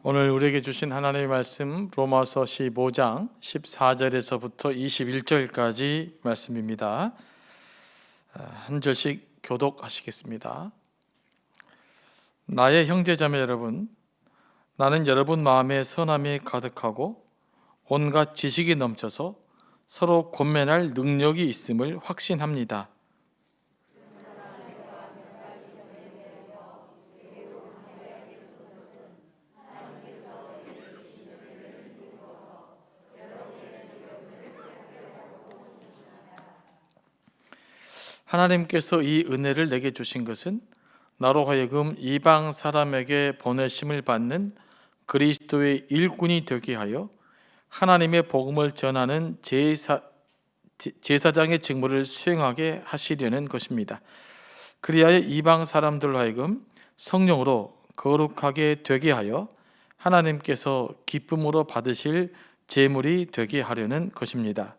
오늘 우리에게 주신 하나님의 말씀 로마서 15장 14절에서부터 21절까지 말씀입니다. 한 절씩 교독하시겠습니다. 나의 형제자매 여러분, 나는 여러분 마음에 선함이 가득하고 온갖 지식이 넘쳐서 서로 권면할 능력이 있음을 확신합니다. 하나님께서 이 은혜를 내게 주신 것은 나로 하여금 이방 사람에게 보내심을 받는 그리스도의 일꾼이 되게 하여 하나님의 복음을 전하는 제사장의 직무를 수행하게 하시려는 것입니다. 그리하여 이방 사람들로 하여금 성령으로 거룩하게 되게 하여 하나님께서 기쁨으로 받으실 제물이 되게 하려는 것입니다.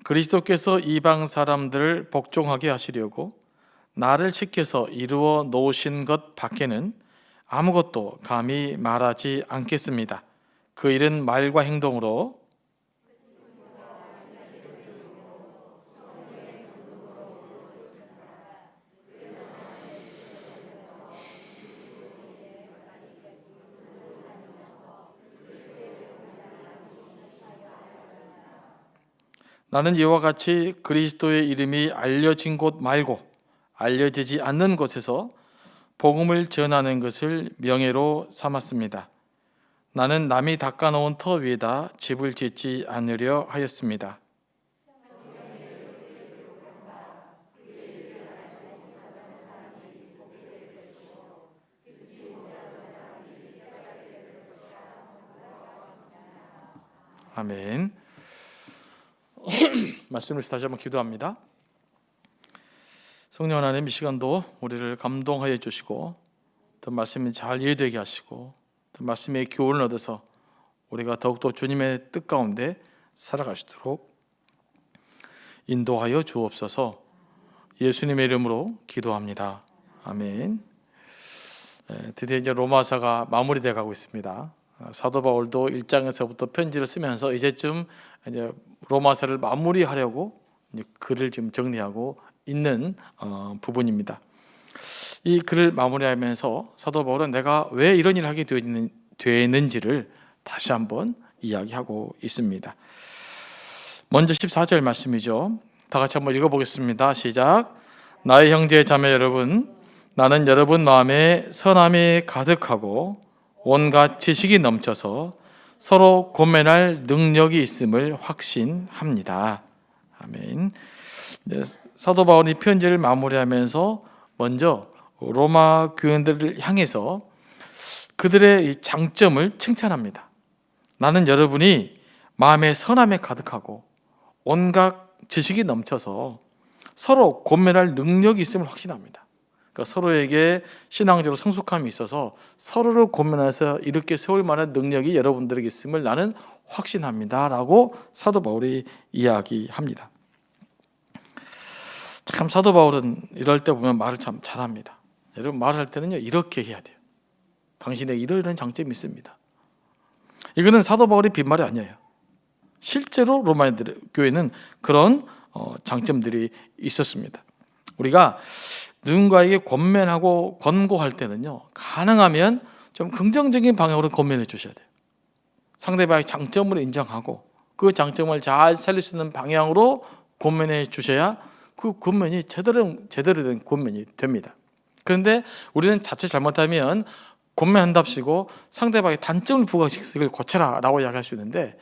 그리스도께서 이방 사람들을 복종하게 하시려고 나를 시켜서 이루어 놓으신 것 밖에는 아무것도 감히 말하지 않겠습니다. 그 일은 말과 행동으로 나는 이와 같이 그리스도의 이름이 알려진 곳 말고 알려지지 않는 곳에서 복음을 전하는 것을 명예로 삼았습니다. 나는 남이 닦아놓은 터 위에다 집을 짓지 않으려 하였습니다. 아멘. 말씀을 다시 한번 기도합니다. 성령 하나님, 이 시간도 우리를 감동하여 주시고 또 말씀이 잘 이해되게 하시고 또 말씀의 교훈을 얻어서 우리가 더욱더 주님의 뜻 가운데 살아갈 수 있도록 인도하여 주옵소서. 예수님의 이름으로 기도합니다. 아멘. 드디어 이제 로마서가 마무리되어 가고 있습니다. 사도 바울도 1장에서부터 편지를 쓰면서 이제쯤 이제 로마서를 마무리하려고 글을 지금 정리하고 있는 부분입니다. 이 글을 마무리하면서 사도 바울은 내가 왜 이런 일을 하게 되었는지를 다시 한번 이야기하고 있습니다. 먼저 14절 말씀이죠. 다 같이 한번 읽어보겠습니다. 시작. 나의 형제 자매 여러분, 나는 여러분 마음에 선함이 가득하고 온갖 지식이 넘쳐서 서로 권면할 능력이 있음을 확신합니다. 아멘. 사도 바울이 편지를 마무리하면서 먼저 로마 교인들을 향해서 그들의 장점을 칭찬합니다. 나는 여러분이 마음에 선함에 가득하고 온갖 지식이 넘쳐서 서로 권면할 능력이 있음을 확신합니다. 그러니까 서로에게 신앙적으로 성숙함이 있어서 서로를 권면해서 이렇게 세울 만한 능력이 여러분들에게 있음을 나는 확신합니다 라고 사도 바울이 이야기합니다. 참 사도 바울은 이럴 때 보면 말을 참 잘합니다. 여러분, 말할 때는요 이렇게 해야 돼요. 당신에게 이런 장점이 있습니다. 이거는 사도 바울이 빈말이 아니에요. 실제로 로마 교회는 그런 장점들이 있었습니다. 우리가 누군가에게 권면하고 권고할 때는요 가능하면 좀 긍정적인 방향으로 권면해 주셔야 돼요. 상대방의 장점을 인정하고 그 장점을 잘 살릴 수 있는 방향으로 권면해 주셔야 그 권면이 제대로 된 권면이 됩니다. 그런데 우리는 자칫 잘못하면 권면한답시고 상대방의 단점을 부각시켜서 이걸 고쳐라 라고 이야기할 수 있는데,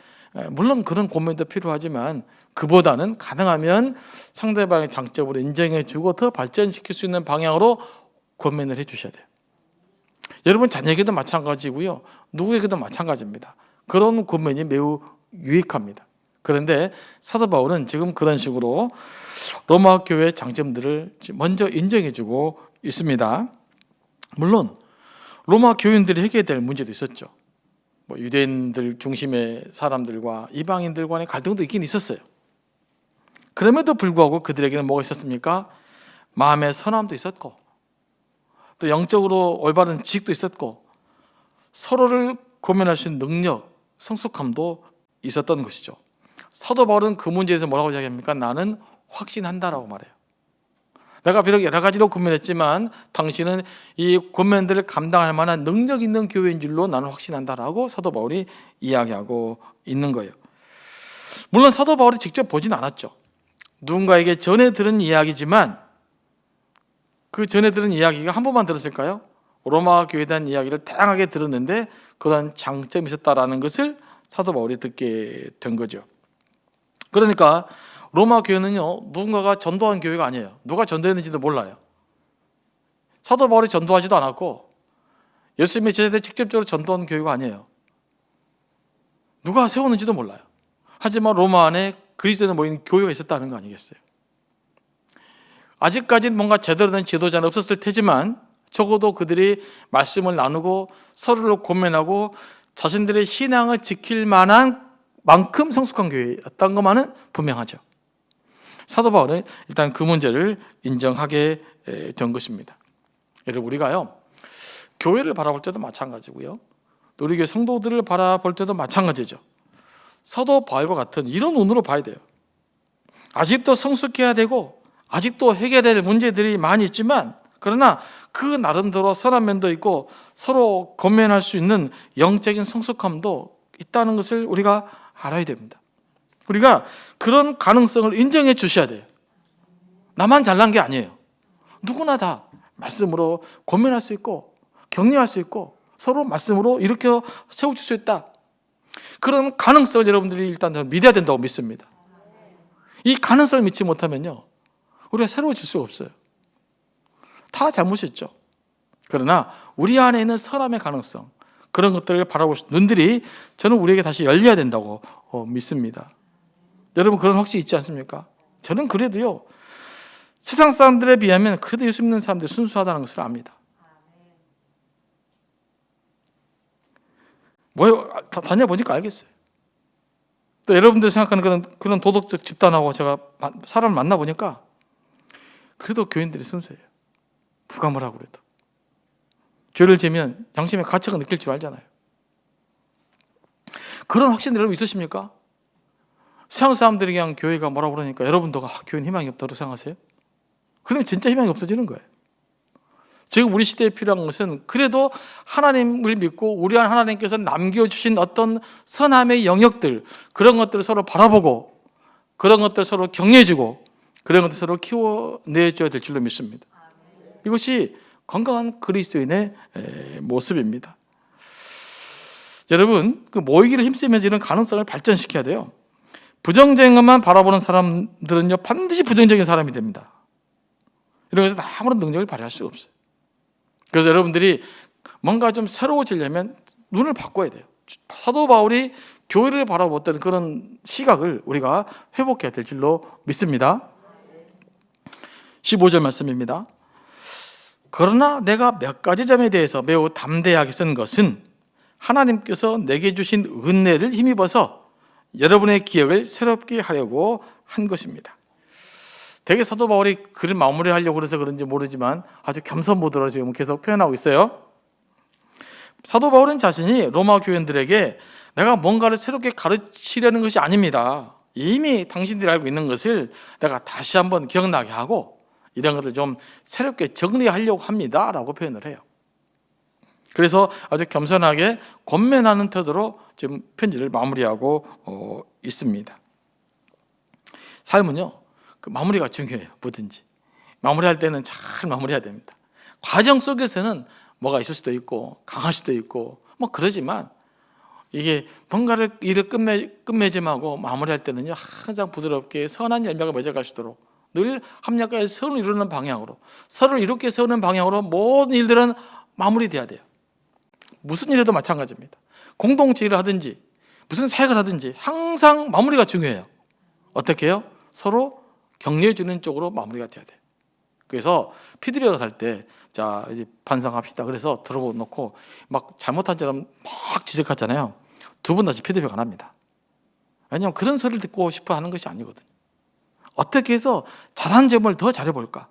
물론 그런 권면도 필요하지만 그보다는 가능하면 상대방의 장점을 인정해주고 더 발전시킬 수 있는 방향으로 권면을 해주셔야 돼요. 여러분 자녀에게도 마찬가지고요, 누구에게도 마찬가지입니다. 그런 권면이 매우 유익합니다. 그런데 사도 바울은 지금 그런 식으로 로마 교회의 장점들을 먼저 인정해주고 있습니다. 물론 로마 교인들이 해결해야 될 문제도 있었죠. 유대인들 중심의 사람들과 이방인들 간의 갈등도 있긴 있었어요. 그럼에도 불구하고 그들에게는 뭐가 있었습니까? 마음의 선함도 있었고 또 영적으로 올바른 지식도 있었고 서로를 고면할 수 있는 능력, 성숙함도 있었던 것이죠. 사도 바울은 그 문제에 대해서 뭐라고 이야기합니까? 나는 확신한다라고 말해요. 내가 비록 여러 가지로 고민했지만 당신은 이 고민들을 감당할 만한 능력 있는 교회인 줄로 나는 확신한다라고 사도 바울이 이야기하고 있는 거예요. 물론 사도 바울이 직접 보진 않았죠. 누군가에게 전해 들은 이야기지만 그 전에 들은 이야기가 한 번만 들었을까요? 로마 교회에 대한 이야기를 다양하게 들었는데 그런 장점이 있었다라는 것을 사도 바울이 듣게 된 거죠. 그러니까 로마 교회는요, 누군가가 전도한 교회가 아니에요. 누가 전도했는지도 몰라요. 사도 바울이 전도하지도 않았고 예수님의 제자들 직접적으로 전도한 교회가 아니에요. 누가 세웠는지도 몰라요. 하지만 로마 안에 그리스도인에 모인 교회가 있었다는 거 아니겠어요? 아직까지는 뭔가 제대로 된 지도자는 없었을 테지만 적어도 그들이 말씀을 나누고 서로를 고면하고 자신들의 신앙을 지킬 만한 만큼 성숙한 교회였던 것만은 분명하죠. 사도 바울은 일단 그 문제를 인정하게 된 것입니다. 여러분, 우리가요 교회를 바라볼 때도 마찬가지고요, 또 우리 교회 성도들을 바라볼 때도 마찬가지죠. 사도 바울과 같은 이런 눈으로 봐야 돼요. 아직도 성숙해야 되고 아직도 해결해야 될 문제들이 많이 있지만 그러나 그 나름대로 선한 면도 있고 서로 건면할 수 있는 영적인 성숙함도 있다는 것을 우리가 알아야 됩니다. 우리가 그런 가능성을 인정해 주셔야 돼요. 나만 잘난 게 아니에요. 누구나 다 말씀으로 권면할 수 있고 격려할 수 있고 서로 말씀으로 일으켜 세워줄 수 있다. 그런 가능성을 여러분들이 일단 믿어야 된다고 믿습니다. 이 가능성을 믿지 못하면요 우리가 새로워질 수가 없어요. 다 잘못이었죠. 그러나 우리 안에 있는 선함의 가능성, 그런 것들을 바라볼 수 있는 눈들이 저는 우리에게 다시 열려야 된다고 믿습니다. 여러분 그런 확신이 있지 않습니까? 저는 그래도요 세상 사람들에 비하면 그래도 예수 믿는 사람들이 순수하다는 것을 압니다. 뭐 다녀보니까 알겠어요. 또 여러분들 생각하는 그런 도덕적 집단하고 제가 사람을 만나보니까 그래도 교인들이 순수해요. 누가 뭐라고 그래도 죄를 지면 양심의 가책을 느낄 줄 알잖아요. 그런 확신 여러분 있으십니까? 세상 사람들이 그냥 교회가 뭐라고 그러니까 여러분도 교회는 희망이 없다고 생각하세요? 그러면 진짜 희망이 없어지는 거예요. 지금 우리 시대에 필요한 것은 그래도 하나님을 믿고 우리 안 하나님께서 남겨주신 어떤 선함의 영역들, 그런 것들을 서로 바라보고 그런 것들을 서로 격려해주고 그런 것들을 서로 키워내줘야 될 줄로 믿습니다. 이것이 건강한 그리스도인의 모습입니다. 여러분 그 모이기를 힘쓰면서 이런 가능성을 발전시켜야 돼요. 부정적인 것만 바라보는 사람들은요 반드시 부정적인 사람이 됩니다. 이런 것은 아무런 능력을 발휘할 수가 없어요. 그래서 여러분들이 뭔가 좀 새로워지려면 눈을 바꿔야 돼요. 사도 바울이 교회를 바라보던 그런 시각을 우리가 회복해야 될 줄로 믿습니다. 15절 말씀입니다. 그러나 내가 몇 가지 점에 대해서 매우 담대하게 쓴 것은 하나님께서 내게 주신 은혜를 힘입어서 여러분의 기억을 새롭게 하려고 한 것입니다. 되게 사도 바울이 글을 마무리하려고 그래서 그런지 모르지만 아주 겸손모드로 지금 계속 표현하고 있어요. 사도 바울은 자신이 로마 교인들에게 내가 뭔가를 새롭게 가르치려는 것이 아닙니다. 이미 당신들이 알고 있는 것을 내가 다시 한번 기억나게 하고 이런 것을 좀 새롭게 정리하려고 합니다 라고 표현을 해요. 그래서 아주 겸손하게 권면하는 태도로 지금 편지를 마무리하고 있습니다. 삶은요 그 마무리가 중요해요. 뭐든지 마무리할 때는 잘 마무리해야 됩니다. 과정 속에서는 뭐가 있을 수도 있고 강할 수도 있고 뭐 그러지만 이게 뭔가를 일을 끝맺음하고 마무리할 때는요 항상 부드럽게 선한 열매가 맺어갈 수 있도록 늘 합력하여 서로를 이루는 방향으로 서로를 이롭게 세우는 방향으로 모든 일들은 마무리돼야 돼요. 무슨 일에도 마찬가지입니다. 공동체 일을 하든지 무슨 사역을 하든지 항상 마무리가 중요해요. 어떻게 해요? 서로 격려해 주는 쪽으로 마무리가 돼야 돼요. 그래서 피드백을 할 때 자 이제 반성합시다. 그래서 들어놓고 막 잘못한 사람 막 지적하잖아요. 두 번 다시 피드백 안 합니다. 왜냐하면 그런 소리를 듣고 싶어 하는 것이 아니거든요. 어떻게 해서 잘한 점을 더 잘해볼까?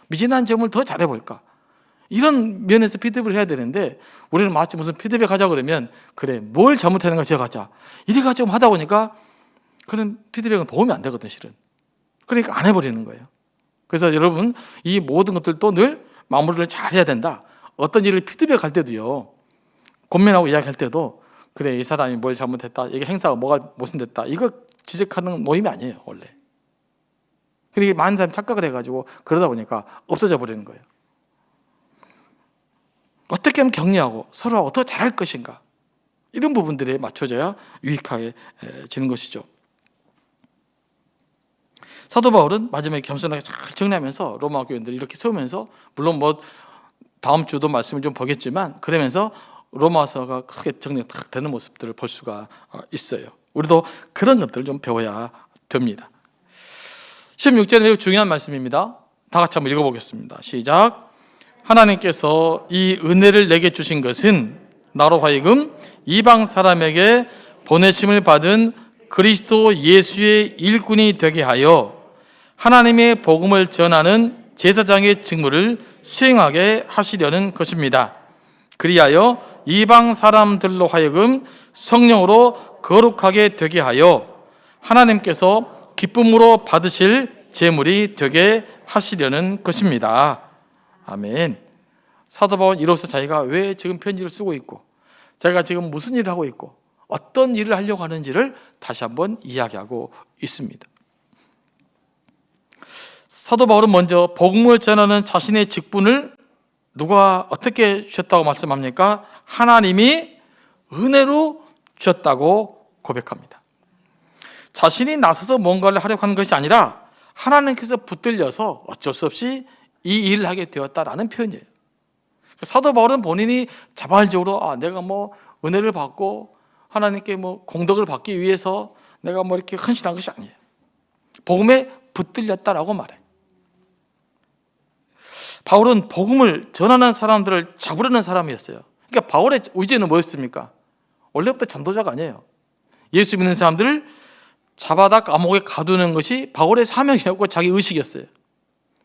미진한 점을 더 잘해볼까? 이런 면에서 피드백을 해야 되는데 우리는 마치 무슨 피드백 하자 그러면 그래 뭘 잘못하는 걸 지어가자 이래가지고 하다 보니까 그런 피드백은 도움이 안 되거든 실은. 그러니까 안 해버리는 거예요. 그래서 여러분 이 모든 것들도 늘 마무리를 잘 해야 된다. 어떤 일을 피드백할 때도요, 고민하고 이야기할 때도 그래 이 사람이 뭘 잘못했다, 이게 행사가 뭐가 모순됐다, 이거 지적하는 모임이 아니에요 원래. 그러니까 많은 사람이 착각을 해가지고 그러다 보니까 없어져 버리는 거예요. 어떻게 하면 격려하고 서로 어떻게 잘할 것인가, 이런 부분들에 맞춰져야 유익하게지는 것이죠. 사도 바울은 마지막에 겸손하게 잘 정리하면서 로마 교인들을 이렇게 세우면서, 물론 뭐 다음 주도 말씀을 좀 보겠지만 그러면서 로마서가 크게 정리가 딱 되는 모습들을 볼 수가 있어요. 우리도 그런 것들을 좀 배워야 됩니다. 16절에 중요한 말씀입니다. 다 같이 한번 읽어보겠습니다. 시작. 하나님께서 이 은혜를 내게 주신 것은 나로 하여금 이방 사람에게 보내심을 받은 그리스도 예수의 일꾼이 되게 하여 하나님의 복음을 전하는 제사장의 직무를 수행하게 하시려는 것입니다. 그리하여 이방 사람들로 하여금 성령으로 거룩하게 되게 하여 하나님께서 기쁨으로 받으실 제물이 되게 하시려는 것입니다. 아멘. 사도 바울은 이로써 자기가 왜 지금 편지를 쓰고 있고 자기가 지금 무슨 일을 하고 있고 어떤 일을 하려고 하는지를 다시 한번 이야기하고 있습니다. 사도 바울은 먼저 복음을 전하는 자신의 직분을 누가 어떻게 주셨다고 말씀합니까? 하나님이 은혜로 주셨다고 고백합니다. 자신이 나서서 뭔가를 하려고 하는 것이 아니라 하나님께서 붙들려서 어쩔 수 없이 이 일을 하게 되었다라는 표현이에요. 사도 바울은 본인이 자발적으로 내가 뭐 은혜를 받고 하나님께 뭐 공덕을 받기 위해서 내가 뭐 이렇게 헌신한 것이 아니에요. 복음에 붙들렸다라고 말해. 바울은 복음을 전하는 사람들을 잡으려는 사람이었어요. 그러니까 바울의 의지는 뭐였습니까? 원래부터 전도자가 아니에요. 예수 믿는 사람들을 잡아다 감옥에 가두는 것이 바울의 사명이었고 자기 의식이었어요.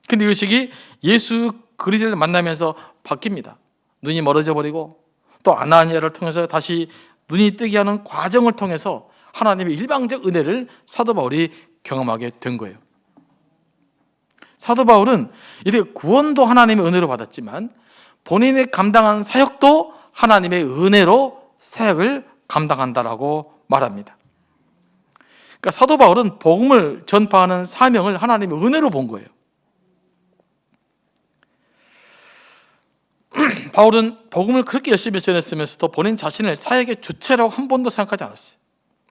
근데 이 의식이 예수 그리스도를 만나면서 바뀝니다. 눈이 멀어져 버리고 또 아나니아를 통해서 다시 눈이 뜨게 하는 과정을 통해서 하나님의 일방적 은혜를 사도 바울이 경험하게 된 거예요. 사도 바울은 이렇게 구원도 하나님의 은혜로 받았지만 본인이 감당한 사역도 하나님의 은혜로 사역을 감당한다라고 말합니다. 그러니까 사도 바울은 복음을 전파하는 사명을 하나님의 은혜로 본 거예요. 바울은 복음을 그렇게 열심히 전했으면서도 본인 자신을 사역의 주체라고 한 번도 생각하지 않았어요.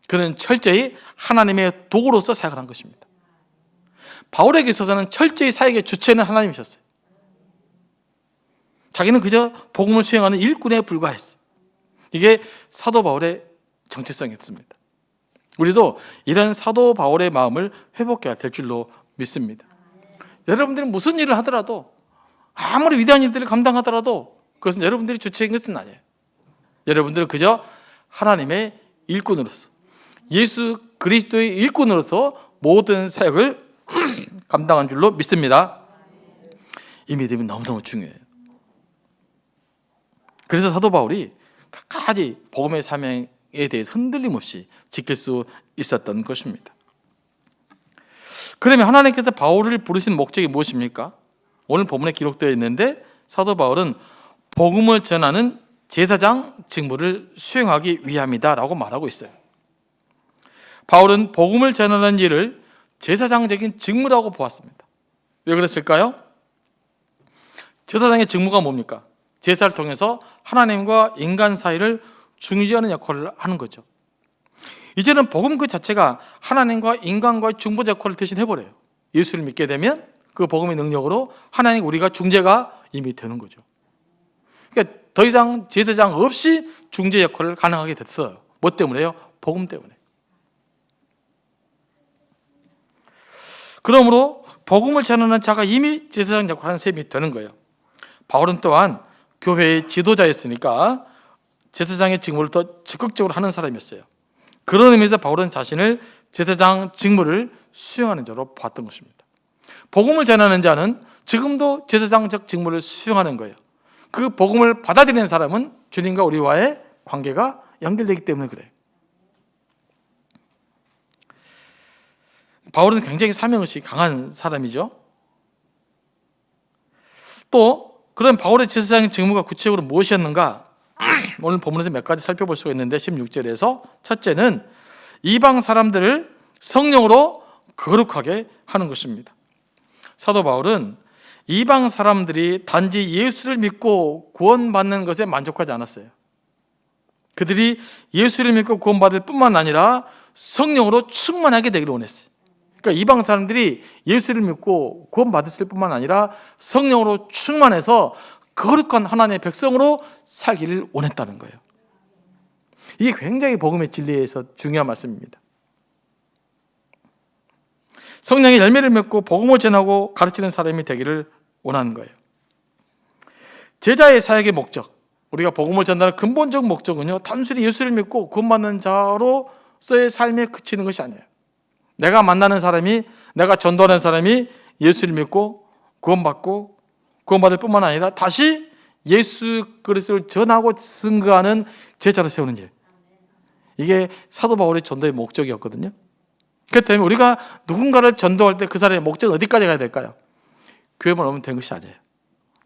그는 철저히 하나님의 도구로서 사역을 한 것입니다. 바울에게 있어서는 철저히 사역의 주체는 하나님이셨어요. 자기는 그저 복음을 수행하는 일꾼에 불과했어요. 이게 사도 바울의 정체성이었습니다. 우리도 이런 사도 바울의 마음을 회복해야 될 줄로 믿습니다. 여러분들은 무슨 일을 하더라도 아무리 위대한 일들을 감당하더라도 그것은 여러분들이 주체인 것은 아니에요. 여러분들은 그저 하나님의 일꾼으로서 예수 그리스도의 일꾼으로서 모든 사역을 감당한 줄로 믿습니다. 이 믿음이 너무너무 중요해요. 그래서 사도 바울이 끝까지 복음의 사명에 대해서 흔들림 없이 지킬 수 있었던 것입니다. 그러면 하나님께서 바울을 부르신 목적이 무엇입니까? 오늘 본문에 기록되어 있는데 사도 바울은 복음을 전하는 제사장 직무를 수행하기 위함이다라고 말하고 있어요. 바울은 복음을 전하는 일을 제사장적인 직무라고 보았습니다. 왜 그랬을까요? 제사장의 직무가 뭡니까? 제사를 통해서 하나님과 인간 사이를 중지하는 역할을 하는 거죠. 이제는 복음 그 자체가 하나님과 인간과의 중보 역할을 대신 해버려요. 예수를 믿게 되면 그 복음의 능력으로 하나님 우리가 중재가 이미 되는 거죠. 그러니까 더 이상 제사장 없이 중재 역할을 가능하게 됐어요. 뭐 때문에요? 복음 때문에. 그러므로 복음을 전하는 자가 이미 제사장 역할을 하는 셈이 되는 거예요. 바울은 또한 교회의 지도자였으니까 제사장의 직무를 더 적극적으로 하는 사람이었어요. 그런 의미에서 바울은 자신을 제사장 직무를 수행하는 자로 봤던 것입니다. 복음을 전하는 자는 지금도 제사장적 직무를 수행하는 거예요. 그 복음을 받아들이는 사람은 주님과 우리와의 관계가 연결되기 때문에 그래요. 바울은 굉장히 사명의식이 강한 사람이죠. 또 그런 바울의 제사장의 직무가 구체적으로 무엇이었는가? 오늘 본문에서 몇 가지 살펴볼 수가 있는데 16절에서 첫째는 이방 사람들을 성령으로 거룩하게 하는 것입니다. 사도 바울은 이방 사람들이 단지 예수를 믿고 구원받는 것에 만족하지 않았어요. 그들이 예수를 믿고 구원받을 뿐만 아니라 성령으로 충만하게 되기를 원했어요. 그러니까 이방 사람들이 예수를 믿고 구원받았을 뿐만 아니라 성령으로 충만해서 거룩한 하나님의 백성으로 살기를 원했다는 거예요. 이게 굉장히 복음의 진리에서 중요한 말씀입니다. 성령의 열매를 맺고 복음을 전하고 가르치는 사람이 되기를 원하는 거예요. 제자의 사역의 목적, 우리가 복음을 전하는 근본적 목적은요, 단순히 예수를 믿고 구원받는 자로서의 삶에 그치는 것이 아니에요. 내가 만나는 사람이, 내가 전도하는 사람이 예수를 믿고 구원받고 구원받을 뿐만 아니라 다시 예수 그리스도를 전하고 증거하는 제자로 세우는 일. 이게 사도 바울의 전도의 목적이었거든요. 그렇기 때문에 우리가 누군가를 전도할 때 그 사람의 목적은 어디까지 가야 될까요? 교회만 오면 된 것이 아니에요.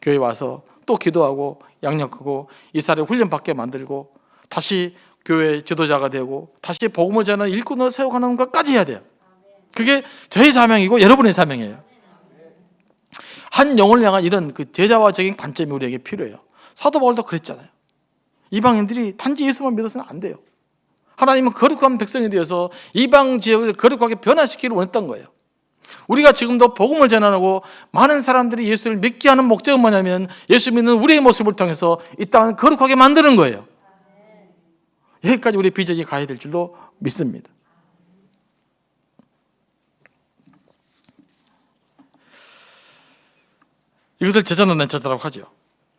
교회 와서 또 기도하고 양육하고 이 사람을 훈련받게 만들고 다시 교회 지도자가 되고 다시 복음을 전하는 일꾼으로 세워가는 것까지 해야 돼요. 그게 저의 사명이고 여러분의 사명이에요. 한 영혼을 향한 이런 그 제자화적인 관점이 우리에게 필요해요. 사도 바울도 그랬잖아요. 이방인들이 단지 예수만 믿어서는 안 돼요. 하나님은 거룩한 백성이 되어서 이방 지역을 거룩하게 변화시키기를 원했던 거예요. 우리가 지금도 복음을 전하고 많은 사람들이 예수를 믿게 하는 목적은 뭐냐면 예수 믿는 우리의 모습을 통해서 이 땅을 거룩하게 만드는 거예요. 여기까지 우리의 비전이 가야 될 줄로 믿습니다. 이것을 제자는 제자라고 하죠.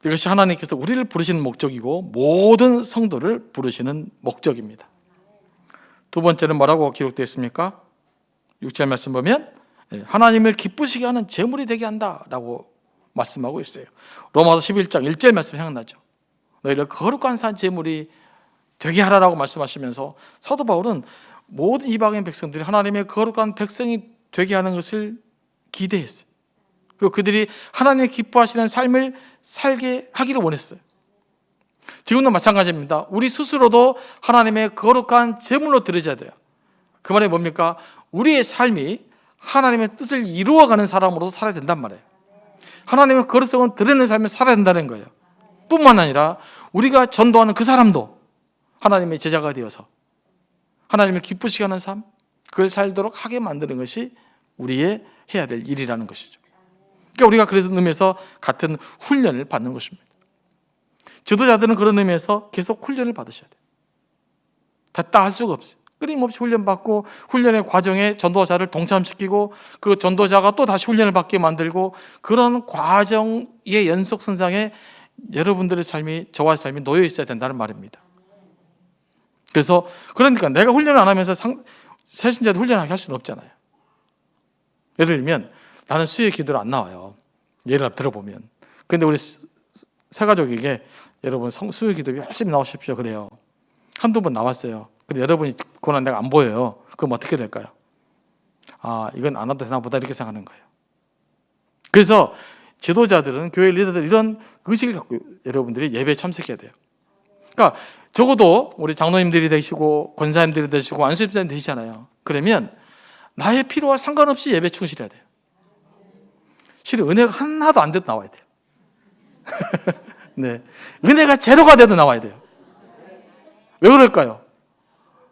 이것이 하나님께서 우리를 부르시는 목적이고 모든 성도를 부르시는 목적입니다. 두 번째는 뭐라고 기록되어 있습니까? 6절 말씀 보면 하나님을 기쁘시게 하는 제물이 되게 한다라고 말씀하고 있어요. 로마서 11장 1절 말씀 생각나죠. 너희를 거룩한 산 제물이 되게 하라라고 말씀하시면서 사도 바울은 모든 이방인 백성들이 하나님의 거룩한 백성이 되게 하는 것을 기대했어요. 그리고 그들이 하나님의 기뻐하시는 삶을 살게 하기를 원했어요. 지금도 마찬가지입니다. 우리 스스로도 하나님의 거룩한 제물로 드려져야 돼요. 그 말이 뭡니까? 우리의 삶이 하나님의 뜻을 이루어가는 사람으로 살아야 된단 말이에요. 하나님의 거룩성을 드러내는 삶을 살아야 된다는 거예요. 뿐만 아니라 우리가 전도하는 그 사람도 하나님의 제자가 되어서 하나님을 기쁘시게 하는 삶, 그걸 살도록 하게 만드는 것이 우리의 해야 될 일이라는 것이죠. 그러니까 우리가 그래서 의미에서 같은 훈련을 받는 것입니다. 지도자들은 그런 의미에서 계속 훈련을 받으셔야 돼요. 됐다 할 수가 없어요. 끊임없이 훈련받고 훈련의 과정에 전도자를 동참시키고 그 전도자가 또 다시 훈련을 받게 만들고 그런 과정의 연속선상에 여러분들의 삶이, 저와의 삶이 놓여 있어야 된다는 말입니다. 그래서 그러니까 내가 훈련을 안 하면서 새신자들 훈련하게 할 수는 없잖아요. 예를 들면 나는 수요 기도를 안 나와요. 예를 들어보면. 근데 우리 새가족에게 여러분 수요 기도 열심히 나오십시오 그래요. 한두 번 나왔어요. 근데 여러분이 그건 내가 안 보여요. 그럼 어떻게 될까요? 아, 이건 안 와도 되나 보다 이렇게 생각하는 거예요. 그래서 지도자들은, 교회 리더들 이런 의식을 갖고 여러분들이 예배에 참석해야 돼요. 그러니까 적어도 우리 장로님들이 되시고 권사님들이 되시고 안수집사님 되시잖아요. 그러면 나의 필요와 상관없이 예배 충실해야 돼요. 실은 은혜가 하나도 안 돼도 나와야 돼요. 네, 은혜가 제로가 돼도 나와야 돼요. 왜 그럴까요?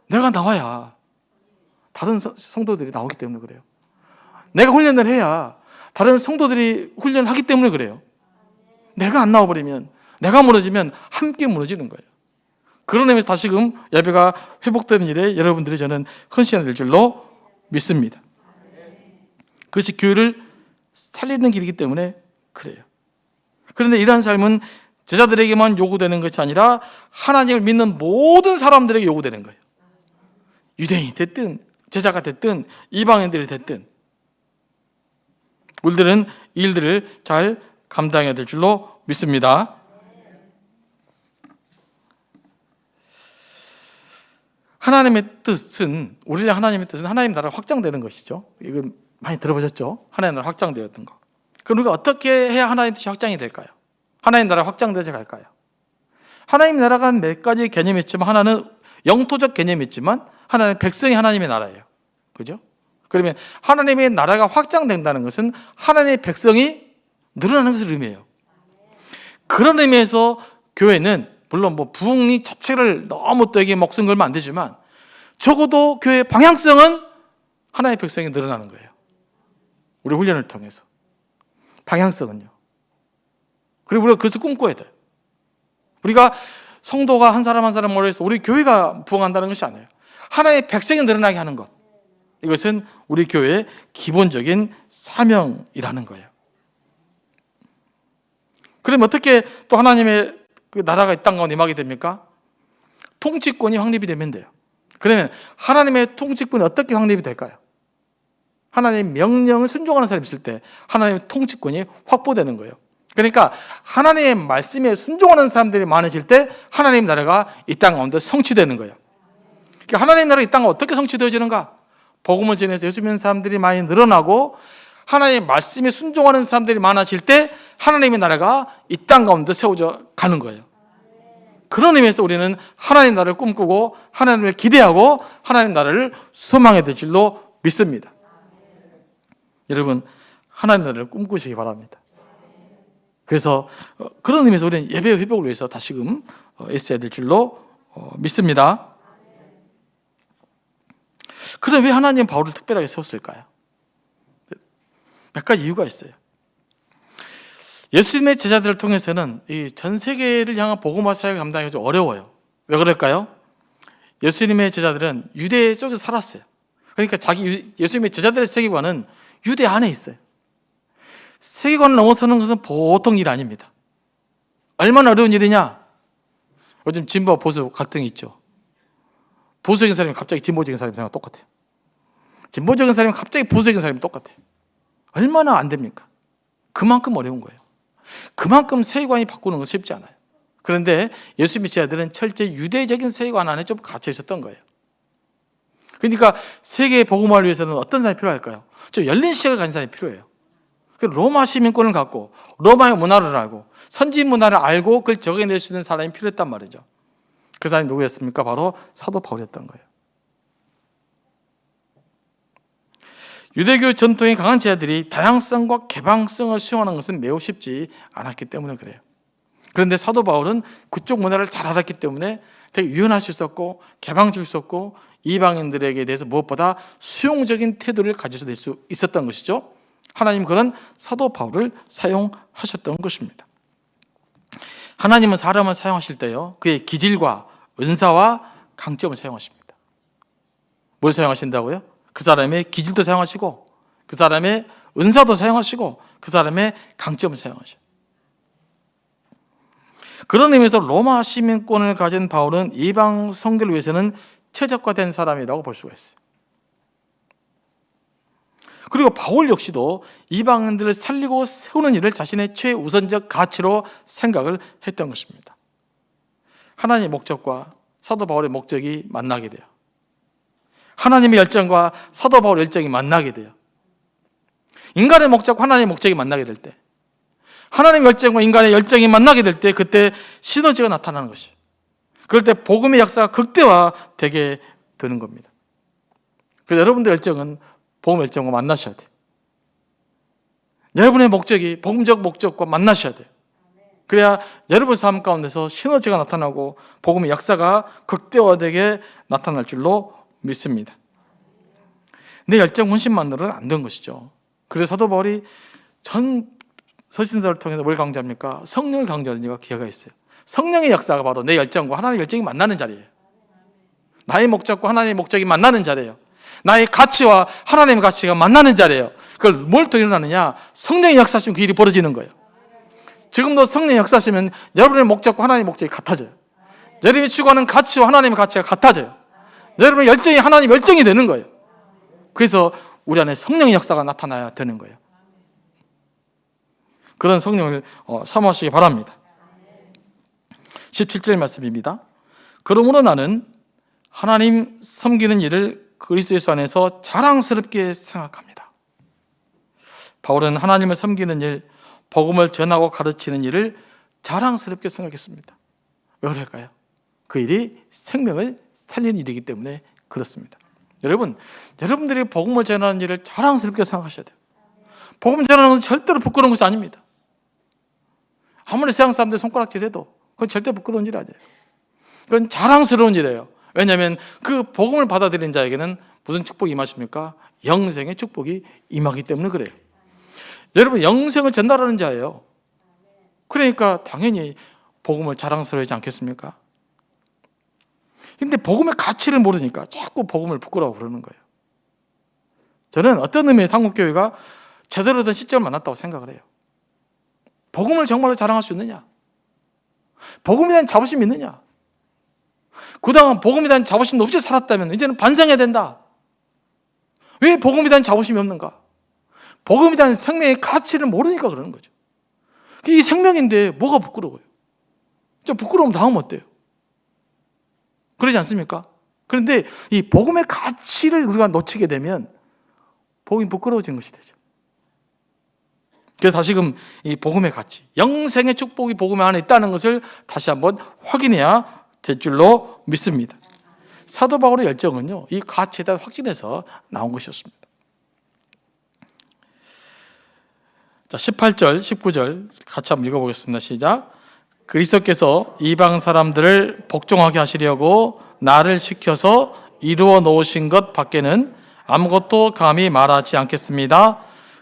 내가 나와야 다른 성도들이 나오기 때문에 그래요. 내가 훈련을 해야 다른 성도들이 훈련을 하기 때문에 그래요. 내가 안 나와버리면, 내가 무너지면 함께 무너지는 거예요. 그런 의미에서 다시금 예배가 회복되는 일에 여러분들이 저는 헌신해야 될 줄로 믿습니다. 그것이 교회를 살리는 길이기 때문에 그래요. 그런데 이러한 삶은 제자들에게만 요구되는 것이 아니라 하나님을 믿는 모든 사람들에게 요구되는 거예요. 유대인이 됐든 제자가 됐든 이방인들이 됐든 우리들은 이 일들을 잘 감당해야 될 줄로 믿습니다. 하나님의 뜻은 하나님 나라가 확장되는 것이죠. 이건 많이 들어보셨죠? 하나님 나라 확장되었던 거. 그럼 우리가 어떻게 해야 하나님 뜻이 확장이 될까요? 하나님 나라 확장되어져 갈까요? 하나님 나라가 몇 가지 개념이 있지만 하나는 영토적 개념이 있지만 하나는 백성이 하나님의 나라예요. 그죠? 그러면 하나님의 나라가 확장된다는 것은 하나님의 백성이 늘어나는 것을 의미해요. 그런 의미에서 교회는 물론 부흥리 자체를 너무 또 여기에 목숨 걸면 안 되지만 적어도 교회의 방향성은 하나님의 백성이 늘어나는 거예요. 우리 훈련을 통해서. 방향성은요. 그리고 우리가 그것을 꿈꿔야 돼요. 우리가 성도가 한 사람 한 사람 모여서 우리 교회가 부흥한다는 것이 아니에요. 하나님의 백성이 늘어나게 하는 것. 이것은 우리 교회의 기본적인 사명이라는 거예요. 그럼 어떻게 또 하나님의 그 나라가 이 땅 가운데 임하게 됩니까? 통치권이 확립이 되면 돼요. 그러면 하나님의 통치권이 어떻게 확립이 될까요? 하나님의 명령을 순종하는 사람이 있을 때 하나님의 통치권이 확보되는 거예요. 그러니까 하나님의 말씀에 순종하는 사람들이 많아질 때 하나님 나라가 이 땅 가운데 성취되는 거예요. 그러니까 하나님 나라가 이 땅 가운데 어떻게 성취되어지는가? 복음을 전해서 예수 믿는 사람들이 많이 늘어나고 하나님의 말씀에 순종하는 사람들이 많아질 때 하나님의 나라가 이 땅 가운데 세워져 가는 거예요. 그런 의미에서 우리는 하나님 나라를 꿈꾸고 하나님을 기대하고 하나님 나라를 소망해야 될 줄로 믿습니다. 여러분, 하나님 나라를 꿈꾸시기 바랍니다. 그래서 그런 의미에서 우리는 예배 회복을 위해서 다시금 애써야 될 줄로 믿습니다. 그런데 왜 하나님 바울을 특별하게 세웠을까요? 몇 가지 이유가 있어요. 예수님의 제자들을 통해서는 이 전 세계를 향한 복음화 사역을 감당하기가 좀 어려워요. 왜 그럴까요? 예수님의 제자들은 유대 속에서 살았어요. 그러니까 예수님의 제자들의 세계관은 유대 안에 있어요. 세계관을 넘어서는 것은 보통 일 아닙니다. 얼마나 어려운 일이냐? 요즘 진보와 보수 갈등이 있죠. 보수적인 사람이 갑자기 진보적인 사람이 생각 똑같아요. 진보적인 사람이 갑자기 보수적인 사람이 똑같아요. 얼마나 안 됩니까? 그만큼 어려운 거예요. 그만큼 세계관이 바꾸는 건 쉽지 않아요. 그런데 예수님의 제자들은 철저히 유대적인 세계관 안에 좀 갇혀 있었던 거예요. 그러니까 세계 복음화를 위해서는 어떤 사람이 필요할까요? 좀 열린 시각을 가진 사람이 필요해요. 로마 시민권을 갖고 로마의 문화를 알고 선진 문화를 알고 그걸 적용해낼 수 있는 사람이 필요했단 말이죠. 그 사람이 누구였습니까? 바로 사도 바울이었던 거예요. 유대교 전통의 강한 제자들이 다양성과 개방성을 수용하는 것은 매우 쉽지 않았기 때문에 그래요. 그런데 사도 바울은 그쪽 문화를 잘 알았기 때문에 되게 유연할 수 있었고 개방적일 수 있었고 이방인들에게 대해서 무엇보다 수용적인 태도를 가질 수 있었던 것이죠. 하나님 그런 사도 바울을 사용하셨던 것입니다. 하나님은 사람을 사용하실 때요, 그의 기질과 은사와 강점을 사용하십니다. 뭘 사용하신다고요? 그 사람의 기질도 사용하시고 그 사람의 은사도 사용하시고 그 사람의 강점을 사용하셔요. 그런 의미에서 로마 시민권을 가진 바울은 이방 선교를 위해서는 최적화된 사람이라고 볼 수가 있어요. 그리고 바울 역시도 이방인들을 살리고 세우는 일을 자신의 최우선적 가치로 생각을 했던 것입니다. 하나님의 목적과 사도 바울의 목적이 만나게 돼요. 하나님의 열정과 사도 바울의 열정이 만나게 돼요. 인간의 목적과 하나님의 목적이 만나게 될 때, 하나님의 열정과 인간의 열정이 만나게 될 때 그때 시너지가 나타나는 것이에요. 그럴 때 복음의 역사가 극대화되게 되는 겁니다. 그래서 여러분들 열정은 복음 열정과 만나셔야 돼요. 여러분의 목적이 복음적 목적과 만나셔야 돼요. 그래야 여러분 삶 가운데서 시너지가 나타나고 복음의 역사가 극대화되게 나타날 줄로 믿습니다. 내 열정 헌신만으로는 안 된 것이죠. 그래서 사도 바울이 전 서신서를 통해서 뭘 강조합니까? 성령을 강조하는 이유가 기회가 있어요. 성령의 역사가 바로 내 열정과 하나님의 열정이 만나는 자리예요. 나의 목적과 하나님의 목적이 만나는 자리예요. 나의 가치와 하나님의 가치가 만나는 자리예요. 그걸 뭘 또 일어나느냐? 성령의 역사시면 그 일이 벌어지는 거예요. 지금도 성령의 역사시면 여러분의 목적과 하나님의 목적이 같아져요. 여러분이 추구하는 가치와 하나님의 가치가 같아져요. 여러분의 열정이 하나님의 열정이 되는 거예요. 그래서 우리 안에 성령의 역사가 나타나야 되는 거예요. 그런 성령을 사모하시기 바랍니다. 17절 말씀입니다. 그러므로 나는 하나님 섬기는 일을 그리스도 예수 안에서 자랑스럽게 생각합니다. 바울은 하나님을 섬기는 일, 복음을 전하고 가르치는 일을 자랑스럽게 생각했습니다. 왜 그럴까요? 그 일이 생명을 살리는 일이기 때문에 그렇습니다. 여러분들이 복음을 전하는 일을 자랑스럽게 생각하셔야 돼요. 복음 전하는 것은 절대로 부끄러운 것이 아닙니다. 아무리 세상 사람들이 손가락질해도 그건 절대 부끄러운 일이 아니에요. 그건 자랑스러운 일이에요. 왜냐하면 그 복음을 받아들인 자에게는 무슨 축복이 임하십니까? 영생의 축복이 임하기 때문에 그래요. 여러분, 영생을 전달하는 자예요. 그러니까 당연히 복음을 자랑스러워하지 않겠습니까? 근데 복음의 가치를 모르니까 자꾸 복음을 부끄러워 부르는 거예요. 저는 어떤 의미의 한국교회가 제대로 된 시점을 만났다고 생각을 해요. 복음을 정말로 자랑할 수 있느냐? 복음에 대한 자부심이 있느냐? 그동안 복음에 대한 자부심도 없이 살았다면 이제는 반성해야 된다. 왜 복음에 대한 자부심이 없는가? 복음에 대한 생명의 가치를 모르니까 그러는 거죠. 이 생명인데 뭐가 부끄러워요? 좀 부끄러움 당하면 어때요? 그러지 않습니까? 그런데 이 복음의 가치를 우리가 놓치게 되면 복음이 부끄러워진 것이 되죠. 그래서 다시금 이 복음의 가치, 영생의 축복이 복음 안에 있다는 것을 다시 한번 확인해야 될 줄로 믿습니다. 사도 바울의 열정은요, 이 가치에 대한 확신에서 나온 것이었습니다. 자, 18절, 19절 같이 한번 읽어보겠습니다. 시작. 그리스도께서 이방 사람들을 복종하게 하시려고 나를 시켜서 이루어 놓으신 것 밖에는 아무것도 감히 말하지 않겠습니다.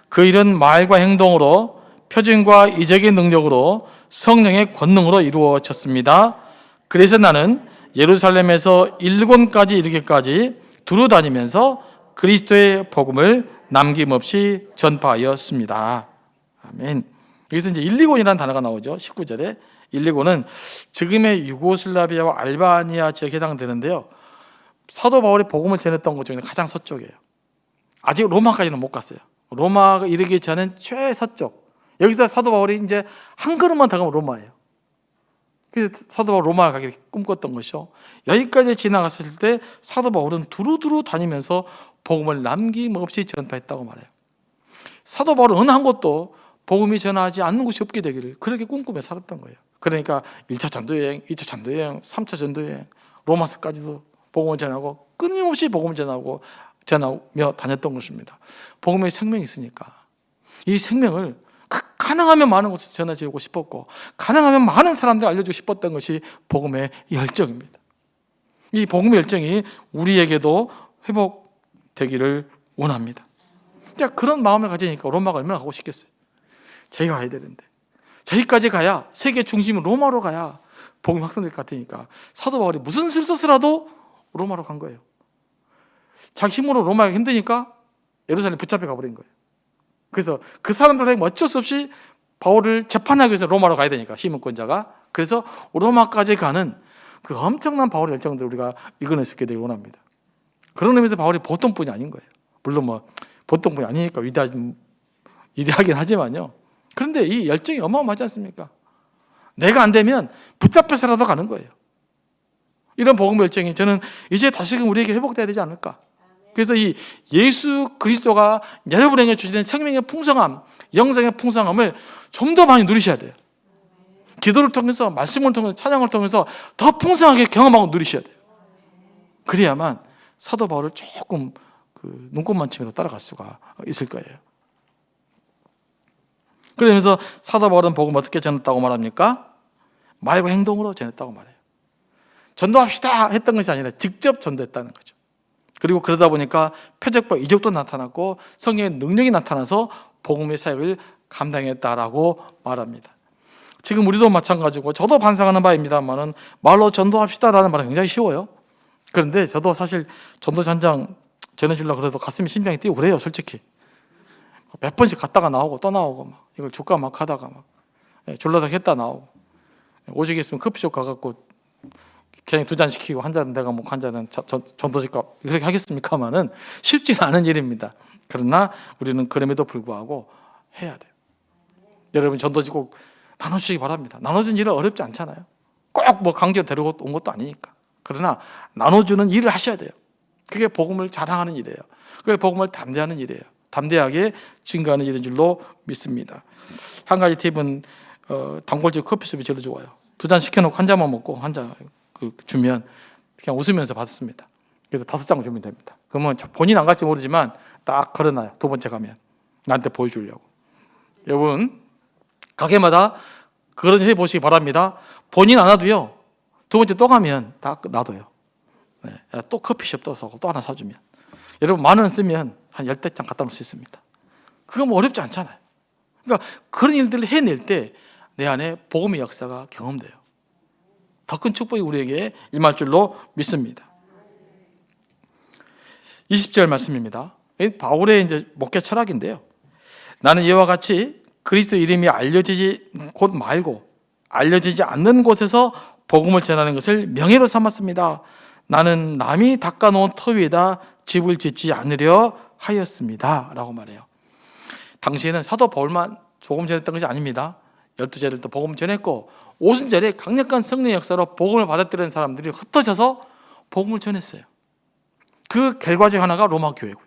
그 일은 말과 행동으로, 표징과 이적의 능력으로, 성령의 권능으로 이루어졌습니다. 그래서 나는 예루살렘에서 일본까지 이르기까지 두루 다니면서 그리스도의 복음을 남김없이 전파하였습니다. 아멘. 여기서 이제 일리곤이라는 단어가 나오죠. 19절에. 일리곤은 지금의 유고슬라비아와 알바니아 지역에 해당되는데요. 사도 바울이 복음을 전했던 곳 중에 가장 서쪽이에요. 아직 로마까지는 못 갔어요. 로마가 이르기 전엔 최서쪽. 여기서 사도 바울이 이제 한 걸음만 더 가면 로마예요. 그래서 사도 바울 로마를 가기를 꿈꿨던 것이죠. 여기까지 지나갔을 때 사도 바울은 두루두루 다니면서 복음을 남김없이 전파했다고 말해요. 사도 바울은 어느 한 곳도 복음이 전하지 않는 곳이 없게 되기를 그렇게 꿈꾸며 살았던 거예요. 그러니까 1차 전도여행, 2차 전도여행, 3차 전도여행, 로마서까지도 복음을 전하고 끊임없이 복음을 전하며 다녔던 것입니다. 복음의 생명이 있으니까 이 생명을 가능하면 많은 곳에 전해주고 싶었고 가능하면 많은 사람들에 알려주고 싶었던 것이 복음의 열정입니다. 이 복음의 열정이 우리에게도 회복되기를 원합니다. 그런 마음을 가지니까 로마가 얼마나 가고 싶겠어요. 저희가 가야 되는데 저기까지 가야 세계 중심은 로마로 가야 복음 확산될 것 같으니까 사도 바울이 무슨 수를 써서라도 로마로 간 거예요. 자기 힘으로 로마가 힘드니까 예루살렘 붙잡혀 가버린 거예요. 그래서 그 사람들에게 어쩔 수 없이 바울을 재판하기 위해서 로마로 가야 되니까 시민권자가. 그래서 로마까지 가는 그 엄청난 바울의 열정들을 우리가 읽어낼 수 있게 되길 원합니다. 그런 의미에서 바울이 보통 분이 아닌 거예요. 물론 뭐 보통 분이 아니니까 위대하긴 하지만요. 그런데 이 열정이 어마어마하지 않습니까? 내가 안 되면 붙잡혀서라도 가는 거예요. 이런 복음의 열정이 저는 이제 다시금 우리에게 회복돼야 되지 않을까. 그래서 이 예수 그리스도가 여러분에게 주시는 생명의 풍성함, 영생의 풍성함을 좀 더 많이 누리셔야 돼요. 기도를 통해서, 말씀을 통해서, 찬양을 통해서 더 풍성하게 경험하고 누리셔야 돼요. 그래야만 사도 바울을 조금 눈곱만 치면서 따라갈 수가 있을 거예요. 그러면서 사도 바울은 복음 어떻게 전했다고 말합니까? 말과 행동으로 전했다고 말해요. 전도합시다 했던 것이 아니라 직접 전도했다는 거죠. 그리고 그러다 보니까 표적과 이적도 나타났고 성령의 능력이 나타나서 복음의 사역을 감당했다라고 말합니다. 지금 우리도 마찬가지고 저도 반성하는 바입니다만은 말로 전도합시다라는 말은 굉장히 쉬워요. 그런데 저도 사실 전도 전장 전해주려고 그래도 가슴이 심장이 뛰고 그래요, 솔직히. 몇 번씩 갔다가 나오고 또 나오고 막 이걸 줄까 막 하다가 막 졸라다 했다 나오고 오죽 있으면 커피숍 가갖고 그냥 2잔 시키고 한 잔은 내가 먹고 한 잔은 전도지값 이렇게 하겠습니까마는 쉽지는 않은 일입니다. 그러나 우리는 그럼에도 불구하고 해야 돼요. 여러분 전도지 꼭 나눠주시기 바랍니다. 나눠주는 일은 어렵지 않잖아요. 꼭 뭐 강제로 데리고 온 것도 아니니까. 그러나 나눠주는 일을 하셔야 돼요. 그게 복음을 자랑하는 일이에요. 그게 복음을 담대하는 일이에요. 담대하게 증거하는 일인 줄로 믿습니다. 한 가지 팁은 단골집 커피숍이 제일 좋아요. 2잔 시켜놓고 한 잔만 먹고 한 잔 주면 그냥 웃으면서 받습니다. 그래서 5장 주면 됩니다. 그러면 본인 안 갈지 모르지만 딱 걸어놔요. 2번째 가면 나한테 보여주려고. 여러분 가게마다 그런 해보시기 바랍니다. 본인 안 와도요 2번째 또 가면 다 놔둬요. 네. 또 커피숍 또 사고 또 하나 사주면 여러분 10,000원 쓰면 한 10대 장 갖다 놓을 수 있습니다. 그거 뭐 어렵지 않잖아요. 그러니까 그런 일들을 해낼 때 내 안에 복음의 역사가 경험돼요. 더 큰 축복이 우리에게 임할 줄로 믿습니다. 20절 말씀입니다. 바울의 이제 목회 철학인데요. 나는 이와 같이 그리스도 이름이 알려지지 곳 말고 알려지지 않는 곳에서 복음을 전하는 것을 명예로 삼았습니다. 나는 남이 닦아놓은 터 위에다 집을 짓지 않으려 하였습니다. 라고 말해요. 당시에는 사도 바울만 복음 전했던 것이 아닙니다. 12제들도 복음 전했고 오순절에 강력한 성령의 역사로 복음을 받아들이는 사람들이 흩어져서 복음을 전했어요. 그 결과 중 하나가 로마 교회고요.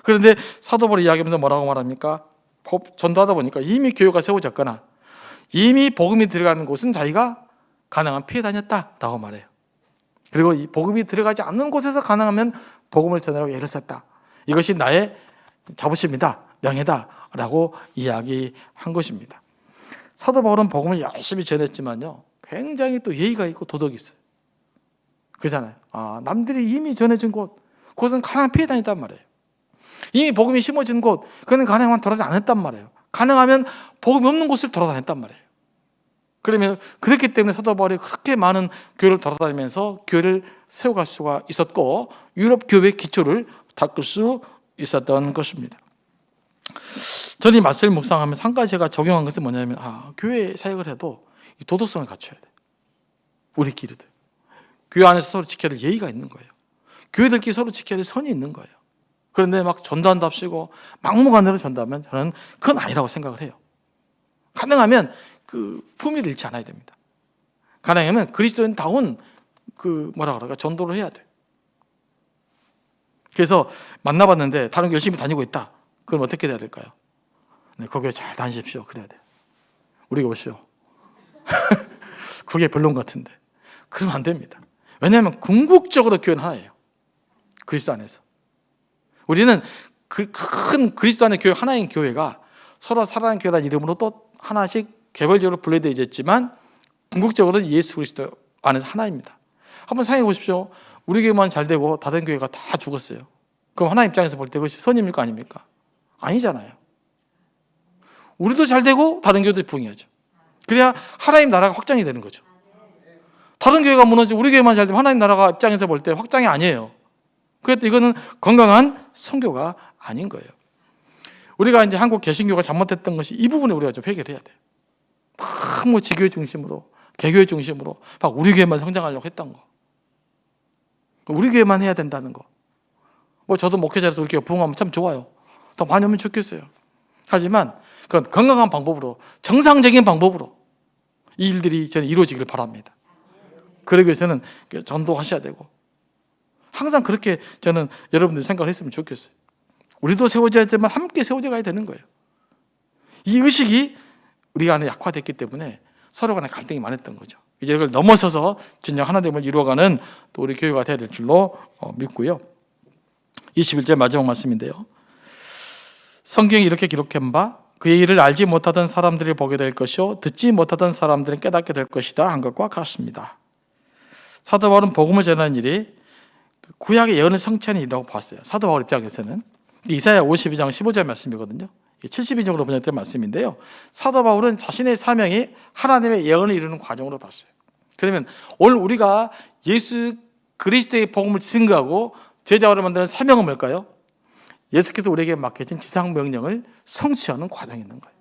그런데 사도 바울이 이야기하면서 뭐라고 말합니까? 전도하다 보니까 이미 교회가 세워졌거나 이미 복음이 들어가는 곳은 자기가 가능한 피해 다녔다라고 말해요. 그리고 이 복음이 들어가지 않는 곳에서 가능하면 복음을 전하라고 애를 썼다. 이것이 나의 자부심이다, 명예다라고 이야기한 것입니다. 사도 바울은 복음을 열심히 전했지만요, 굉장히 또 예의가 있고 도덕이 있어요. 그렇잖아요. 남들이 이미 전해준 그것은 가능한 피해 다녔단 말이에요. 이미 복음이 심어진 곳, 그는 가능하면 돌아다니지 않았단 말이에요. 가능하면 복음이 없는 곳을 돌아다녔단 말이에요. 그러면 그렇기 때문에 사도 바울이 그렇게 많은 교회를 돌아다니면서 교회를 세워갈 수가 있었고 유럽 교회의 기초를 닦을 수 있었던 것입니다. 저는 이 말씀을 묵상하면서 한 가지 제가 적용한 것은 뭐냐면 교회 사역을 해도 도덕성을 갖춰야 돼요. 우리끼리도. 교회 안에서 서로 지켜야 될 예의가 있는 거예요. 교회들끼리 서로 지켜야 될 선이 있는 거예요. 그런데 막 전도한답시고 막무가내로 전도하면 저는 그건 아니라고 생각을 해요. 가능하면 그 품위를 잃지 않아야 됩니다. 가능하면 그리스도인다운 전도를 해야 돼요. 그래서 만나봤는데 다른 교회 열심히 다니고 있다. 그럼 어떻게 해야 될까요? 네, 거기에 잘 다니십시오. 그래야 돼요. 우리가 오시오. 그게 별론 같은데. 그러면 안 됩니다. 왜냐하면 궁극적으로 교회는 하나예요. 그리스도 안에서. 우리는 그 큰 그리스도 안의 교회 하나인 교회가 서로 사랑하는 교회라는 이름으로 또 하나씩 개별적으로 분리되어 있지만 궁극적으로 예수 그리스도 안에서 하나입니다. 한번 생각해 보십시오. 우리 교회만 잘 되고 다른 교회가 다 죽었어요. 그럼 하나님 입장에서 볼 때 그것이 선입니까 아닙니까? 아니잖아요. 우리도 잘 되고 다른 교회도 부흥해야죠. 그래야 하나님 나라가 확장이 되는 거죠. 다른 교회가 무너지고 우리 교회만 잘 되면 하나님 나라가 입장에서 볼 때 확장이 아니에요. 그래서 이거는 건강한 선교가 아닌 거예요. 우리가 이제 한국 개신교가 잘못했던 것이 이 부분에 우리가 좀 해결해야 돼요. 막 지교회 중심으로, 개교회 중심으로 막 우리 교회만 성장하려고 했던 거. 우리 교회만 해야 된다는 거. 저도 목회자로서 우리 교회 부흥하면 참 좋아요. 더 많이 오면 좋겠어요. 하지만 그건 건강한 방법으로, 정상적인 방법으로 이 일들이 저는 이루어지기를 바랍니다. 그러기 위해서는 전도하셔야 되고 항상 그렇게 저는 여러분들이 생각을 했으면 좋겠어요. 우리도 세워져야 되지만 함께 세워져 가야 되는 거예요. 이 의식이 우리가 안에 약화됐기 때문에 서로 간에 갈등이 많았던 거죠. 이제 이걸 넘어서서 진정 하나됨을 이루어가는 또 우리 교회가 되어야 될 줄로 믿고요. 21절 마지막 말씀인데요. 성경이 이렇게 기록한 바 그의 일을 알지 못하던 사람들이 보게 될 것이요 듣지 못하던 사람들은 깨닫게 될 것이다 한 것과 같습니다. 사도 바울은 복음을 전하는 일이 구약의 예언을 성취하는 일이라고 봤어요. 사도 바울 입장에서는 이사야 52장 15절 말씀이거든요. 72종으로 번역된 말씀인데요. 사도 바울은 자신의 사명이 하나님의 예언을 이루는 과정으로 봤어요. 그러면 오늘 우리가 예수 그리스도의 복음을 증거하고 제자로 만드는 사명은 뭘까요? 예수께서 우리에게 맡겨진 지상 명령을 성취하는 과정이 있는 거예요.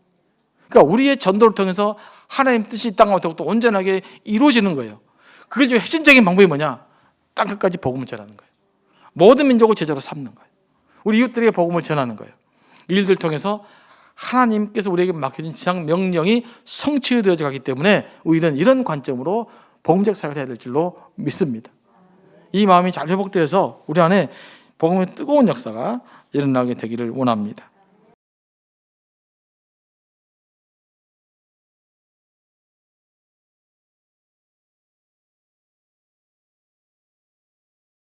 그러니까 우리의 전도를 통해서 하나님 뜻이 이 땅 가운데 또 온전하게 이루어지는 거예요. 그게 좀 핵심적인 방법이 뭐냐? 땅끝까지 복음을 전하는 거예요. 모든 민족을 제자로 삼는 거예요. 우리 이웃들에게 복음을 전하는 거예요. 이 일들을 통해서 하나님께서 우리에게 맡겨진 지상 명령이 성취되어져 가기 때문에 우리는 이런 관점으로 복음적 사역을 해야 될 줄로 믿습니다. 이 마음이 잘 회복되어서 우리 안에 복음의 뜨거운 역사가 일어나게 되기를 원합니다.